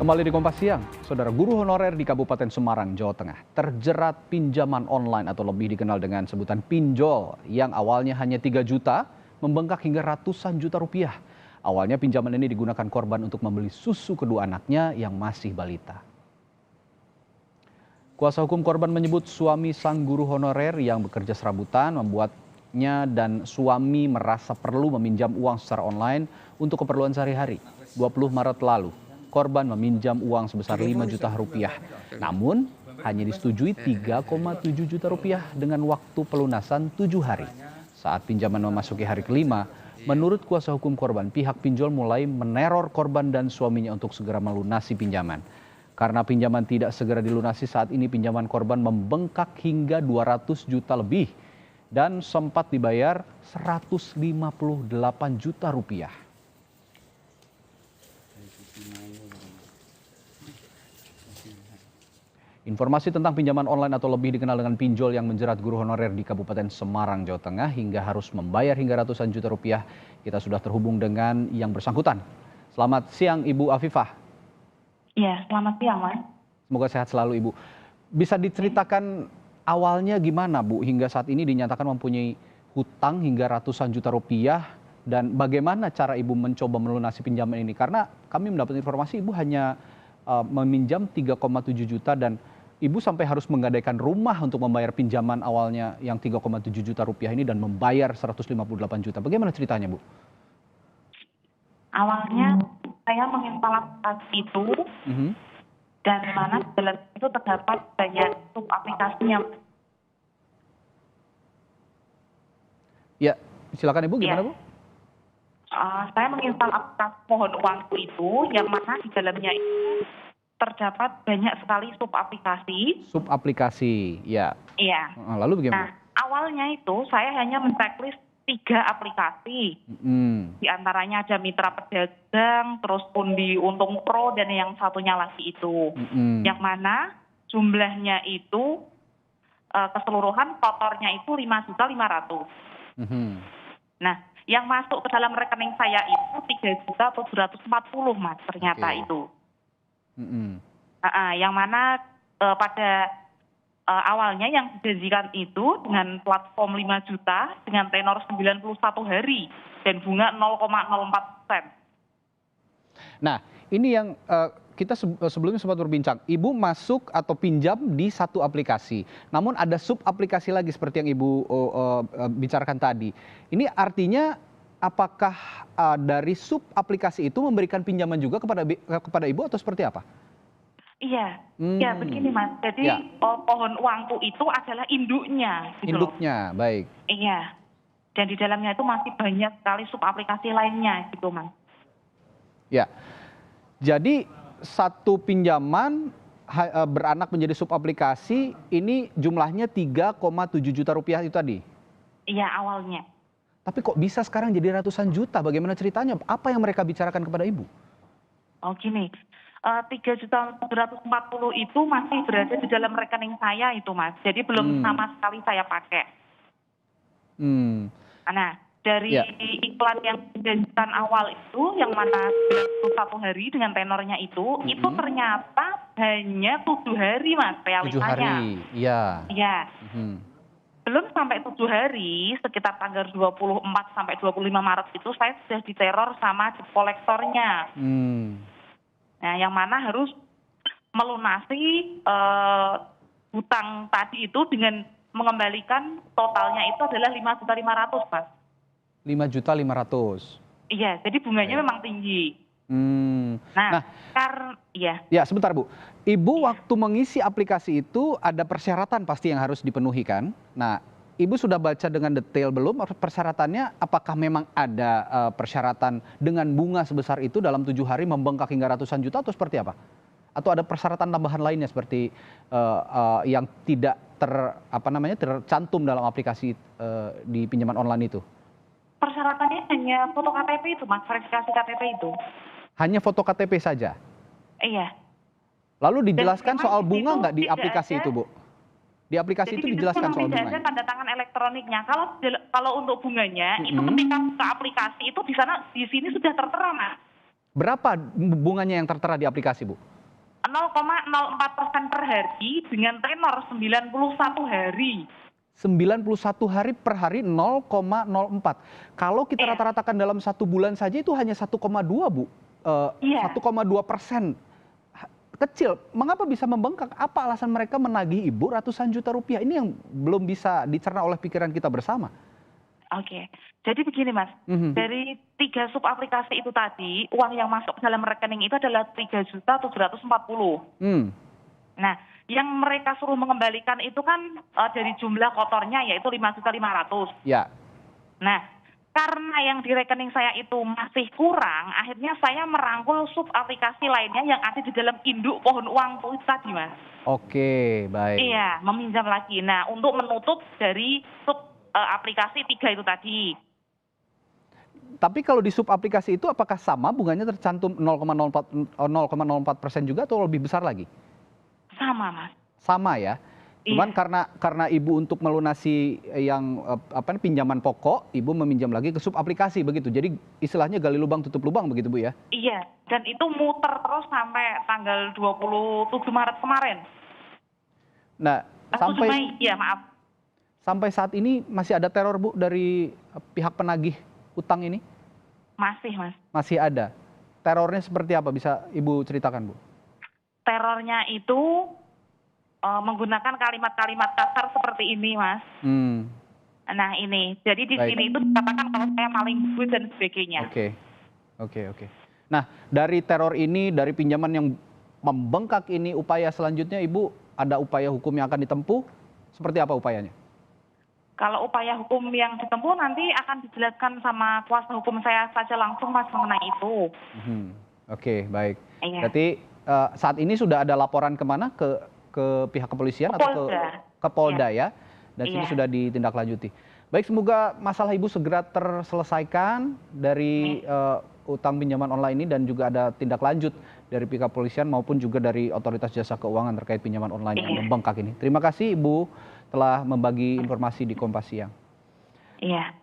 Kembali di Kompas Siang, saudara guru honorer di Kabupaten Semarang, Jawa Tengah terjerat pinjaman online atau lebih dikenal dengan sebutan pinjol yang awalnya hanya 3 juta membengkak hingga ratusan juta rupiah. Awalnya pinjaman ini digunakan korban untuk membeli susu kedua anaknya yang masih balita. Kuasa hukum korban menyebut suami sang guru honorer yang bekerja serabutan membuatnya dan suami merasa perlu meminjam uang secara online untuk keperluan sehari-hari. 20 Maret lalu, korban meminjam uang sebesar 5 juta rupiah. Namun, hanya disetujui 3,7 juta rupiah dengan waktu pelunasan 7 hari. Saat pinjaman memasuki hari kelima, menurut kuasa hukum korban, pihak pinjol mulai meneror korban dan suaminya untuk segera melunasi pinjaman. Karena pinjaman tidak segera dilunasi, saat ini pinjaman korban membengkak hingga 200 juta lebih dan sempat dibayar 158 juta rupiah. Informasi tentang pinjaman online atau lebih dikenal dengan pinjol yang menjerat guru honorer di Kabupaten Semarang, Jawa Tengah hingga harus membayar hingga ratusan juta rupiah. Kita sudah terhubung dengan yang bersangkutan. Selamat siang Ibu Afifah. Iya, selamat siang Mas. Semoga sehat selalu Ibu. Bisa diceritakan awalnya gimana Bu hingga saat ini dinyatakan mempunyai hutang hingga ratusan juta rupiah dan bagaimana cara Ibu mencoba melunasi pinjaman ini? Karena kami mendapat informasi Ibu hanya meminjam 3,7 juta dan Ibu sampai harus menggadaikan rumah untuk membayar pinjaman awalnya yang 3,7 juta rupiah ini dan membayar 158 juta. Bagaimana ceritanya Bu? Awalnya saya menginstal aplikasi itu dan mana di dalam itu terdapat banyak sub aplikasinya. Ya, silakan Ibu, gimana Bu? Saya menginstal aplikasi Pohon Uangku itu yang mana di dalamnya itu terdapat banyak sekali sub aplikasi. Sub aplikasi, ya. Iya. Lalu bagaimana? Nah, awalnya itu saya hanya men-checklist 3 aplikasi. Di antaranya ada Mitra Pedagang, terus Pundi Untung Pro, dan yang satunya lagi itu. Yang mana jumlahnya itu keseluruhan totalnya itu 5.500.000. Nah, yang masuk ke dalam rekening saya itu 3.740.000 Mas, ternyata itu. Yang mana pada awalnya yang dijanjikan itu dengan platform 5 juta dengan tenor 91 hari dan bunga 0,04%. Nah, ini yang kita sebelumnya sempat berbincang. Ibu masuk atau pinjam di satu aplikasi. Namun ada sub aplikasi lagi seperti yang Ibu bicarakan tadi. Ini artinya apakah dari sub aplikasi itu memberikan pinjaman juga kepada Ibu atau seperti apa? Iya, ya begini Mas. Jadi Pohon Uangku itu adalah induknya. Gitu induknya, baik. Iya. Dan di dalamnya itu masih banyak sekali sub aplikasi lainnya gitu Mas. Ya. Jadi satu pinjaman beranak menjadi sub aplikasi ini jumlahnya 3,7 juta rupiah itu tadi? Iya, awalnya. Tapi kok bisa sekarang jadi ratusan juta? Bagaimana ceritanya? Apa yang mereka bicarakan kepada Ibu? Oh gini, 3.740.000 itu masih berada di dalam rekening saya itu Mas. Jadi belum sama sekali saya pakai. Nah, dari iklan yang dijanjikan awal itu, yang mana 1 hari dengan tenornya itu ternyata hanya 7 hari Mas realitanya. 7 hari, iya. Iya. Belum sampai 7 hari, sekitar tanggal 24 sampai 25 Maret itu saya sudah diteror sama debt kolektornya. Nah, yang mana harus melunasi hutang tadi itu dengan mengembalikan totalnya itu adalah 5.500.000 Mas. 5.500.000. Iya, jadi bunganya memang tinggi. Nah, ya. Ya, sebentar Bu. Ibu waktu mengisi aplikasi itu ada persyaratan pasti yang harus dipenuhi kan? Nah, Ibu sudah baca dengan detail belum persyaratannya? Apakah memang ada persyaratan dengan bunga sebesar itu dalam 7 hari membengkak hingga ratusan juta atau seperti apa? Atau ada persyaratan tambahan lainnya seperti yang tidak tercantum dalam aplikasi di pinjaman online itu? Persyaratannya hanya foto KTP itu Mas, verifikasi KTP itu. Hanya foto KTP saja? Iya. Lalu dijelaskan soal bunga nggak di aplikasi itu Bu? Di aplikasi itu dijelaskan soal bunganya? Tidak ada tanda tangan elektroniknya. Kalau untuk bunganya itu ketika buka aplikasi itu di sini sudah tertera Mas. Berapa bunganya yang tertera di aplikasi, Bu? 0,04% per hari dengan tenor 91 hari. 91 hari per hari 0,04. Kalau kita Iya. rata-ratakan dalam 1 bulan saja itu hanya 1,2, Bu. Iya. 1,2%. Kecil. Mengapa bisa membengkak? Apa alasan mereka menagih Ibu ratusan juta rupiah? Ini yang belum bisa dicerna oleh pikiran kita bersama. Oke. Jadi begini, Mas. Mhm. Dari 3 sub aplikasi itu tadi, uang yang masuk ke dalam rekening itu adalah 3.740.000. Nah, yang mereka suruh mengembalikan itu kan dari jumlah kotornya yaitu 5.500.000. Ya. Nah, karena yang di rekening saya itu masih kurang, akhirnya saya merangkul sub aplikasi lainnya yang ada di dalam induk pohon uang itu tadi, Mas. Oke, baik. Iya, meminjam lagi. Nah, untuk menutup dari sub aplikasi 3 itu tadi. Tapi kalau di sub aplikasi itu apakah sama bunganya tercantum 0,04% juga atau lebih besar lagi? Sama, Mas. Sama ya. Cuman Iya. karena Ibu untuk melunasi yang pinjaman pokok, Ibu meminjam lagi ke sub aplikasi begitu. Jadi istilahnya gali lubang tutup lubang begitu, Bu ya? Iya, dan itu muter terus sampai tanggal 27 Maret kemarin. Nah, 7 Mei, ya maaf. sampai saat ini masih ada teror, Bu, dari pihak penagih utang ini? Masih, Mas. Masih ada. Terornya seperti apa? Bisa Ibu ceritakan, Bu? Terornya itu menggunakan kalimat-kalimat kasar seperti ini, Mas. Nah ini, jadi di Baik. sini itu dikatakan kalau saya maling duit dan sebagainya. Oke. Nah, dari teror ini, dari pinjaman yang membengkak ini, upaya selanjutnya Ibu ada upaya hukum yang akan ditempuh? Seperti apa upayanya? Kalau upaya hukum yang ditempuh nanti akan dijelaskan sama kuasa hukum saya saja langsung, Mas, mengenai itu. Oke, baik. Iya. Berarti saat ini sudah ada laporan kemana? Ke pihak kepolisian atau ke Polda ya? Dan sini Iya. sudah ditindaklanjuti. Baik, semoga masalah Ibu segera terselesaikan dari utang pinjaman online ini dan juga ada tindak lanjut dari pihak kepolisian maupun juga dari Otoritas Jasa Keuangan terkait pinjaman online yang membengkak ini. Terima kasih Ibu telah membagi informasi di Kompas Siang. Iya.